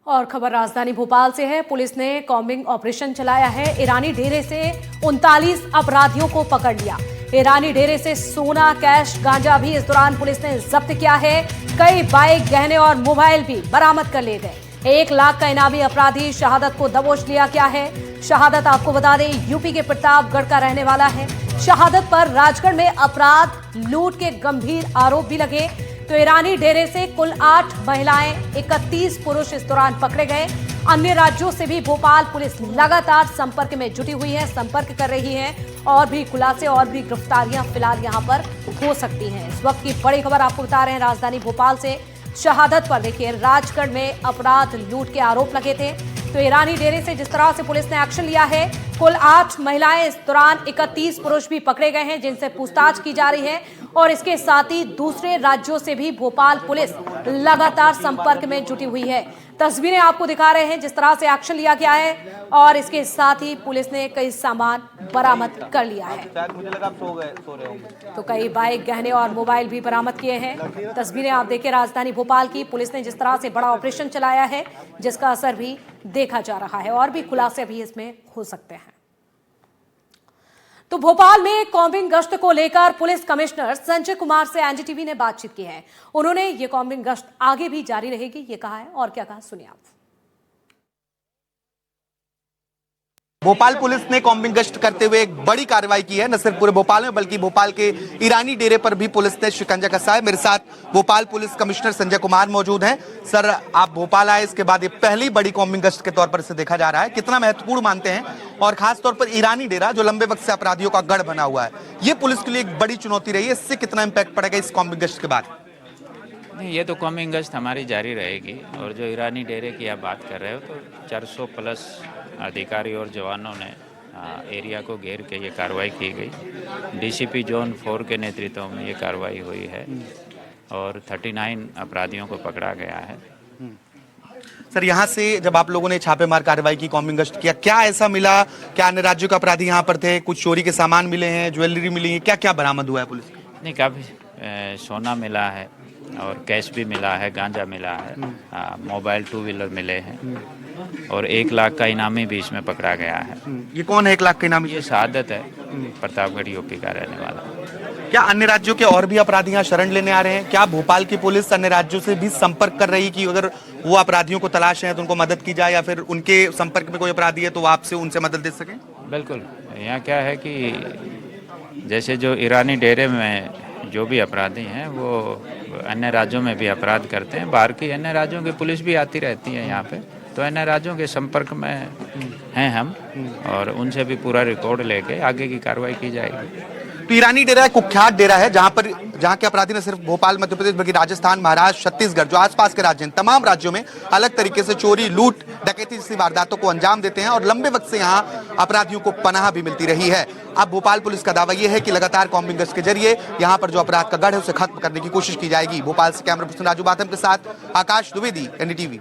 और खबर राजधानी भोपाल से है। पुलिस ने कॉम्बिंग ऑपरेशन चलाया है। ईरानी डेरे से 39 अपराधियों को पकड़ लिया। ईरानी डेरे से सोना, कैश, गांजा भी इस दौरान पुलिस ने जब्त किया है। कई बाइक, गहने और मोबाइल भी बरामद कर लिए गए। 1 लाख का इनामी अपराधी शहादत को दबोच लिया गया है। शहादत, आपको बता दें, यूपी के प्रतापगढ़ का रहने वाला है। शहादत पर राजगढ़ में अपराध, लूट के गंभीर आरोप भी लगे। तो ईरानी डेरे से कुल 8 महिलाएं, 31 पुरुष इस दौरान पकड़े गए। अन्य राज्यों से भी भोपाल पुलिस लगातार संपर्क में जुटी हुई है, संपर्क कर रही है और भी खुलासे और भी गिरफ्तारियां फिलहाल यहां पर हो सकती हैं। इस वक्त की बड़ी खबर आपको बता रहे हैं राजधानी भोपाल से। शहादत पर देखिए, राजगढ़ में अपराध, लूट के आरोप लगे थे। तो ईरानी डेरे से जिस तरह से पुलिस ने एक्शन लिया है, कुल 8 महिलाएं, इस दौरान 31 पुरुष भी पकड़े गए हैं जिनसे पूछताछ की जा रही है। और इसके साथ ही दूसरे राज्यों से भी भोपाल पुलिस लगातार संपर्क में जुटी हुई है। तस्वीरें आपको दिखा रहे हैं जिस तरह से एक्शन लिया गया है और इसके साथ ही पुलिस ने कई सामान बरामद कर लिया है। मुझे लगा आप सो रहे होंगे। तो कई बाइक, गहने और मोबाइल भी बरामद किए हैं। तस्वीरें आप देखिए राजधानी भोपाल की। पुलिस ने जिस तरह से बड़ा ऑपरेशन चलाया है जिसका असर भी देखा जा रहा है और भी खुलासे भी इसमें हो सकते हैं। तो भोपाल में कॉम्बिंग गश्त को लेकर पुलिस कमिश्नर संजय कुमार से एनडीटीवी ने बातचीत की है। उन्होंने ये कॉम्बिंग गश्त आगे भी जारी रहेगी ये कहा है। और क्या कहा, सुनिए आप। भोपाल पुलिस ने कॉम्बिंग गश्त करते हुए एक बड़ी कार्रवाई की है। न सिर्फ पूरे भोपाल में बल्कि भोपाल के ईरानी डेरे पर भी पुलिस ने शिकंजा कसा है। मेरे साथ भोपाल पुलिस कमिश्नर संजय कुमार मौजूद हैं। सर, आप भोपाल आए, इसके बाद ये पहली बड़ी कॉम्बिंग गश्त के तौर पर इसे देखा जा रहा है, कितना महत्वपूर्ण मानते हैं? और खास तौर पर ईरानी डेरा जो लंबे वक्त से अपराधियों का गढ़ बना हुआ है, ये पुलिस के लिए एक बड़ी चुनौती रही है। इससे कितना इंपैक्ट पड़ेगा इस कॉम्बिंग गश्त के बाद? नहीं, ये तो कॉम्बिंग गश्त हमारी जारी रहेगी। और जो ईरानी डेरे की आप बात कर रहे हो, तो 400 प्लस अधिकारी और जवानों ने एरिया को घेर के ये कार्रवाई की गई। डीसीपी जोन 4 के नेतृत्व में ये कार्रवाई हुई है और 39 अपराधियों को पकड़ा गया है। सर, यहाँ से जब आप लोगों ने छापेमार कार्रवाई की, कॉम्बिंग गश्त किया, क्या ऐसा मिला? क्या अन्य राज्यों के अपराधी यहाँ पर थे? कुछ चोरी के सामान मिले हैं, ज्वेलरी मिली है? क्या क्या बरामद हुआ है पुलिस को? नहीं, काफ़ी सोना मिला है और कैश भी मिला है, गांजा मिला है, मोबाइल 2 व्हीलर मिले हैं और 1 लाख का इनामी भी इसमें पकड़ा गया है। ये कौन है 1 लाख का इनामी? ये शहादत है, प्रतापगढ़ यूपी का रहने वाला। क्या अन्य राज्यों के और भी अपराधी यहाँ शरण लेने आ रहे हैं? क्या भोपाल की पुलिस अन्य राज्यों से भी संपर्क कर रही कि अगर वो अपराधियों को तलाश है तो उनको मदद की जाए, या फिर उनके संपर्क में कोई अपराधी है तो वो आपसे उनसे मदद दे सकें? बिल्कुल, यहाँ क्या है कि जैसे जो ईरानी डेरे में जो भी अपराधी हैं वो अन्य राज्यों में भी अपराध करते हैं। बाहर की अन्य राज्यों की पुलिस भी आती रहती है यहाँ पे, तो अन्य राज्यों के संपर्क में हैं हम और उनसे भी पूरा रिकॉर्ड लेके आगे की कार्रवाई की जाएगी। तो ईरानी डेरा एक कुख्यात डेरा है जहाँ के अपराधी न सिर्फ भोपाल, मध्य प्रदेश, बल्कि राजस्थान, महाराष्ट्र, छत्तीसगढ़, जो आसपास के राज्य हैं, तमाम राज्यों में अलग तरीके से चोरी, लूट, डकैती जैसी वारदातों को अंजाम देते हैं और लंबे वक्त से यहाँ अपराधियों को पनाह भी मिलती रही है। अब भोपाल पुलिस का दावा यह है कि लगातार कॉम्बिंग गश्त के जरिए यहाँ पर जो अपराध का गढ़ है उसे खत्म करने की कोशिश की जाएगी। भोपाल से कैमरा पर्सन राजू बाथम के साथ आकाश द्विवेदी, एनडीटीवी।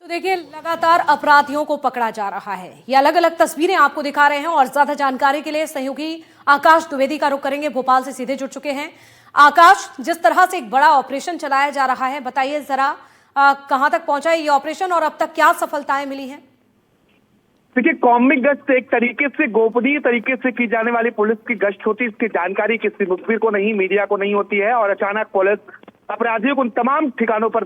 तो देखिए, लगातार अपराधियों को पकड़ा जा रहा है। ये अलग अलग तस्वीरें आपको दिखा रहे हैं और ज्यादा जानकारी के लिए सहयोगी आकाश द्विवेदी का रुख करेंगे। भोपाल से सीधे जुड़ चुके हैं। आकाश, जिस तरह से एक बड़ा ऑपरेशन चलाया जा रहा है, बताइए जरा कहां तक पहुंचा है ये ऑपरेशन और अब तक क्या सफलताएं मिली हैं? देखिए, कॉम्बिंग गश्त एक तरीके से गोपनीय तरीके से की जाने वाली पुलिस की गश्त होती है। इसकी जानकारी किसी मुखबिर को नहीं, मीडिया को नहीं होती है और अचानक पुलिस अपराधियों को उन तमाम ठिकानों पर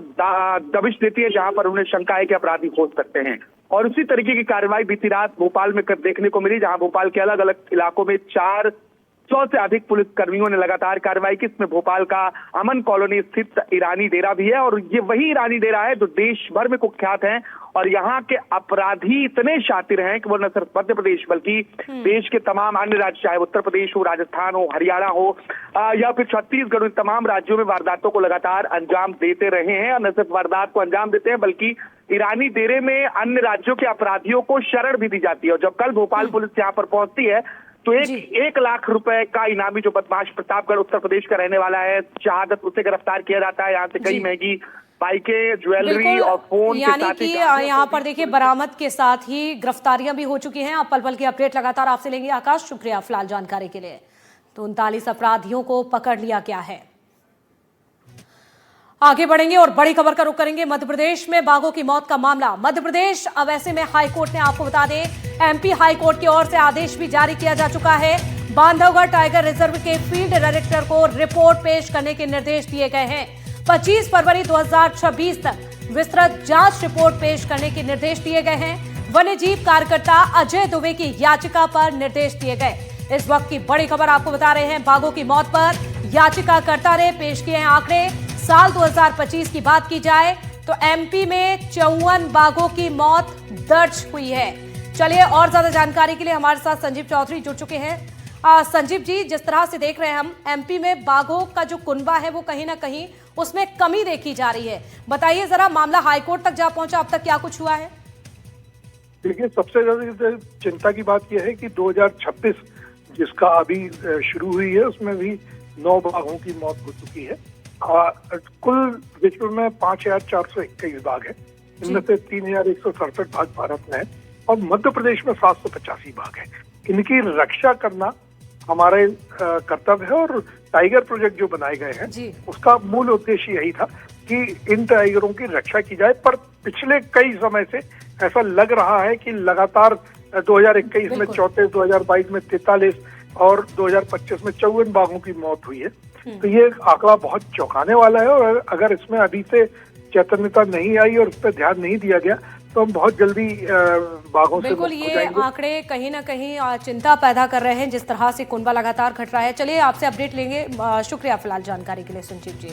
दबिश देती है जहां पर उन्हें शंका है कि अपराधी हो सकते हैं। और उसी तरीके की कार्रवाई बीती रात भोपाल में देखने को मिली, जहां भोपाल के अलग अलग इलाकों में 400 से अधिक पुलिस कर्मियों ने लगातार कार्रवाई की। इसमें भोपाल का अमन कॉलोनी स्थित ईरानी डेरा भी है और ये वही ईरानी डेरा है जो देश भर में कुख्यात है। और यहाँ के अपराधी इतने शातिर हैं कि वो न सिर्फ मध्य प्रदेश बल्कि देश के तमाम अन्य राज्य, चाहे उत्तर प्रदेश हो, राजस्थान हो, हरियाणा हो या फिर छत्तीसगढ़, इन तमाम राज्यों में वारदातों को लगातार अंजाम देते रहे हैं। और न सिर्फ वारदात को अंजाम देते हैं बल्कि ईरानी डेरे में अन्य राज्यों के अपराधियों को शरण भी दी जाती है। और जब कल भोपाल पुलिस यहाँ पर पहुंचती है तो 1 लाख रुपए का इनामी जो बदमाश प्रतापगढ़ उत्तर प्रदेश का रहने वाला है शहादत, उसे गिरफ्तार किया जाता है। यहाँ से कई महंगी बाइकें, ज्वेलरी और फोन, यानी कि यहाँ पर देखिए बरामद के साथ ही गिरफ्तारियां भी हो चुकी हैं। आप पल पल की अपडेट लगातार आपसे लेंगे। आकाश, शुक्रिया फिलहाल जानकारी के लिए। तो 39 अपराधियों को पकड़ लिया गया है। आगे बढ़ेंगे और बड़ी खबर का रुख करेंगे। मध्य प्रदेश में बाघों की मौत का मामला। मध्य प्रदेश अब ऐसे में हाईकोर्ट ने, आपको बता दें, एमपी हाईकोर्ट की ओर से आदेश भी जारी किया जा चुका है। बांधवगढ़ टाइगर रिजर्व के फील्ड डायरेक्टर को रिपोर्ट पेश करने के निर्देश दिए गए हैं। 25 फरवरी 2026 तक विस्तृत जांच रिपोर्ट पेश करने के निर्देश दिए गए हैं। वन्यजीव कार्यकर्ता अजय दुबे की याचिका पर निर्देश दिए गए। इस वक्त की बड़ी खबर आपको बता रहे हैं। बाघों की मौत पर याचिकाकर्ता ने पेश किए हैं आंकड़े। साल 2025 की बात की जाए तो एमपी में 54 बाघों की मौत दर्ज हुई है। चलिए और ज्यादा जानकारी के लिए हमारे साथ संजीव चौधरी जुड़ चुके हैं। संजीव जी, जिस तरह से देख रहे हैं हम, एमपी में बाघों का जो कुनबा है वो कहीं ना कहीं उसमें कमी देखी जा रही है। बताइए जरा, मामला हाईकोर्ट तक जा पहुंचा, अब तक क्या कुछ हुआ है? देखिए, सबसे ज्यादा चिंता की बात यह है कि 2026 जिसका अभी शुरू हुई है उसमें भी 9 बाघों की मौत हो चुकी है। कुल विश्व में 5421 बाघ है। इनमें से 3167 बाघ भारत में है और मध्य प्रदेश में 785 बाघ है। इनकी रक्षा करना हमारे कर्तव्य है और टाइगर प्रोजेक्ट जो बनाए गए हैं उसका मूल उद्देश्य यही था कि इन टाइगरों की रक्षा की जाए। पर पिछले कई समय से ऐसा लग रहा है कि लगातार 2021 में 34, 2022 में 43 और 2025 में 54 बाघों की मौत हुई है। तो ये आंकड़ा बहुत चौंकाने वाला है और अगर इसमें अभी से चैतन्यता नहीं आई और इस पर ध्यान नहीं दिया गया तो हम बहुत जल्दी बाघों से बिल्कुल ये आंकड़े कहीं ना कहीं चिंता पैदा कर रहे हैं, जिस तरह से कुनबा लगातार घट रहा है। चलिए आपसे अपडेट लेंगे। शुक्रिया फिलहाल जानकारी के लिए संजीव जी।